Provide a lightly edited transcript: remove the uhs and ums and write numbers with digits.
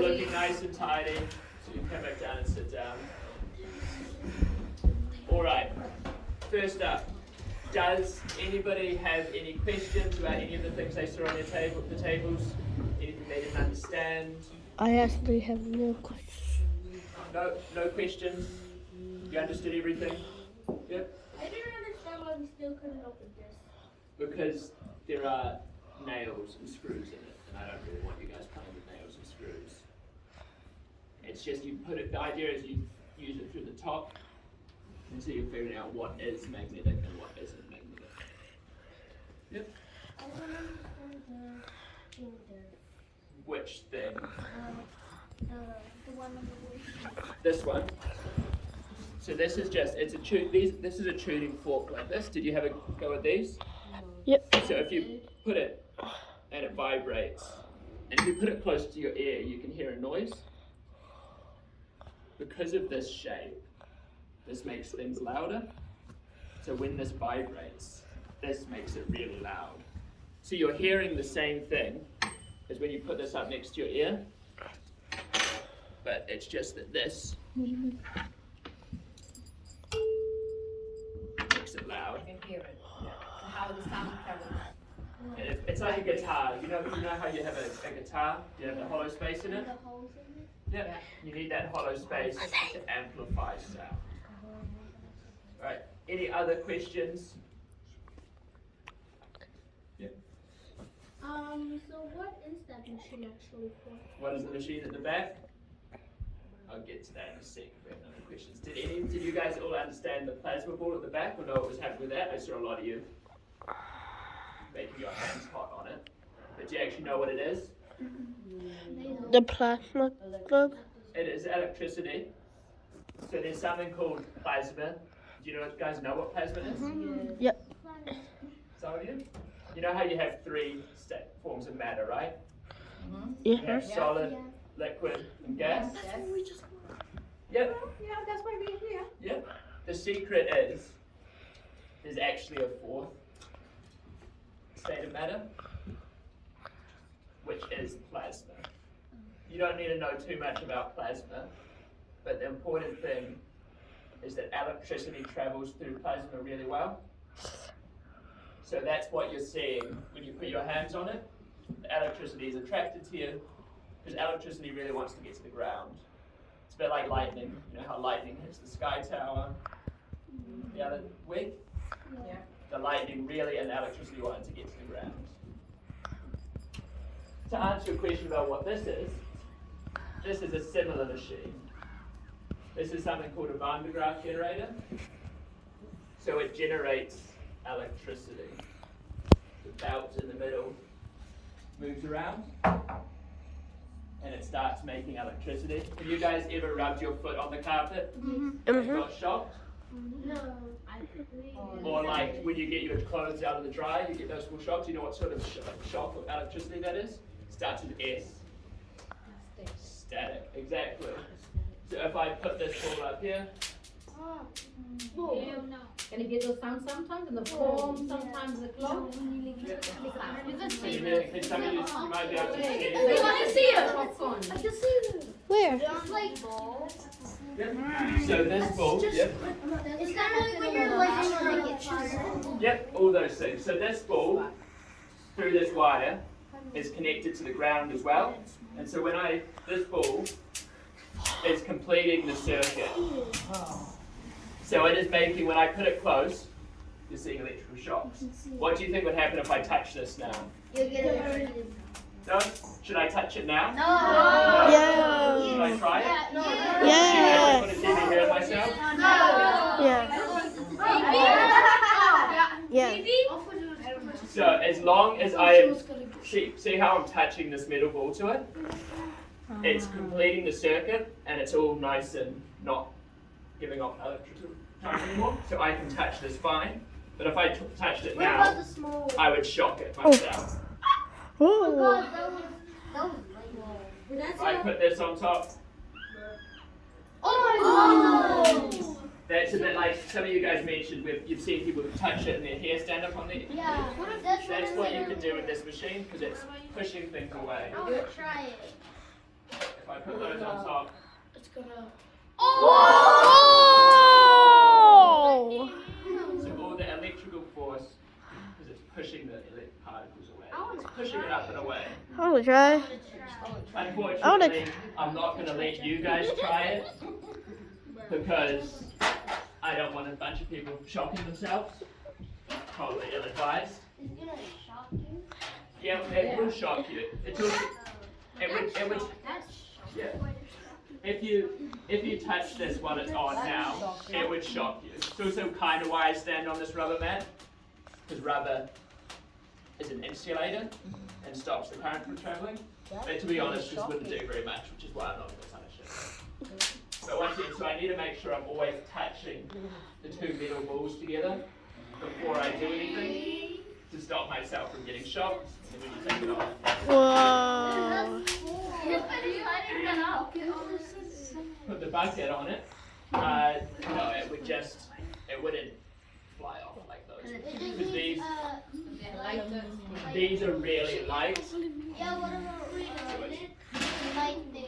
looking nice and tidy. So you can come back down and sit down. All right. First up, does anybody have any questions about any of the things they saw on the tables? Anything they didn't understand? I actually have no questions. No questions? You understood everything? Yep. I didn't understand why we still couldn't open this. Because there are nails and screws in it, and I don't really want you guys playing with nails and screws. It's just you put it, the idea is you use it through the top until you're figuring out what is magnetic and what isn't magnetic. Yep. I don't understand the thing there. Which thing? The one on the wall. This one. So this is just, it's a this is a tuning fork like this. Did you have a go at these? Yep. So if you put it and it vibrates, and if you put it close to your ear, you can hear a noise. Because of this shape, this makes things louder. So when this vibrates, this makes it really loud. So you're hearing the same thing as when you put this up next to your ear, but it's just that this makes it loud. You can hear it. How the sound travels. And it's like a guitar. You know how you have a guitar? You have the hollow space in it? The holes in it. Yeah. You need that hollow space to amplify sound. Right. Any other questions? Yeah. So what is that machine actually for? What is the machine at the back? I'll get to that in a second. We have no other questions. Did you guys all understand the plasma ball at the back, or know what was happening with that? I saw a lot of you making your hands hot on it. But do you actually know what it is? The plasma globe. It is electricity. So there's something called plasma. Do you guys know what plasma is? Yep. Some of you? You know how you have three forms of matter, right? Yeah. You have solid, liquid, and gas. Yes. Yep. Yeah, that's why we're here. Yep. The secret is there's actually a fourth state of matter, which is plasma. You don't need to know too much about plasma, but the important thing is that electricity travels through plasma really well. So that's what you're seeing when you put your hands on it. The electricity is attracted to you because electricity really wants to get to the ground. It's a bit like lightning. You know how lightning hits the sky tower the other week? Yeah. The lightning really and the electricity wanted to get to the ground. To answer your question about what this is a similar machine. This is something called a Van de Graaff generator. So it generates electricity. The belt in the middle moves around and it starts making electricity. Have you guys ever rubbed your foot on the carpet and got shocked? No. Or like when you get your clothes out of the dryer, you get those full shocks. You know what sort of shock of electricity that is? Starts with S. Static, exactly. So if I put this ball up here, Can you get those sounds sometimes in the foam, sometimes the clock? can some of you might be able to see We it. want to see it, popcorn. I can see it. Where? It's like balls. Yep. So this ball, yep, It's kind of like when you're like it fire. yep, all those things. So this ball, through this wire, is connected to the ground as well. And so when this ball is completing the circuit. So it is making, when I put it close, you're seeing electrical shocks. What do you think would happen if I touch this now? You get it. No? Should I touch it now? No. Yeah. Should I try it? No. Yeah. Should I put a TV here myself? Yeah. So as long as I am, see how I'm touching this metal ball to it? It's completing the circuit and it's all nice and not giving off electrical charge anymore. So I can touch this fine. But if I touched it What about now, the small one? I would shock it myself. Oh Oh. god, that was like If I put this on top, Oh! that's a bit like some of you guys mentioned where you've seen people touch it and their hair stand up on their. Yeah. That's what you can do with this machine because it's pushing things away. I want to try it. If I put those on top, It's gonna. Oh! so all the electrical force, because it's pushing the particles away, it's pushing it up and away. I wanna try. Unfortunately, I'm not going to let you guys try it because I don't want a bunch of people shocking themselves. Probably ill-advised. It's gonna shock you. Yeah, it will shock you. It's also, it would, That's yeah. If you touch this while it's on now, it would shock you. It's also kind of why I stand on this rubber mat, because rubber is an insulator and stops the current from traveling. But to be honest, this wouldn't do very much, which is why I'm not going to punish it. But once again, so I need to make sure I'm always touching the two metal balls together before I do anything to stop myself from getting shocked. And when you take it off, Whoa. put the bucket on it. No, it wouldn't fly off like those. Because these are really light. Yeah, what about reading? Like the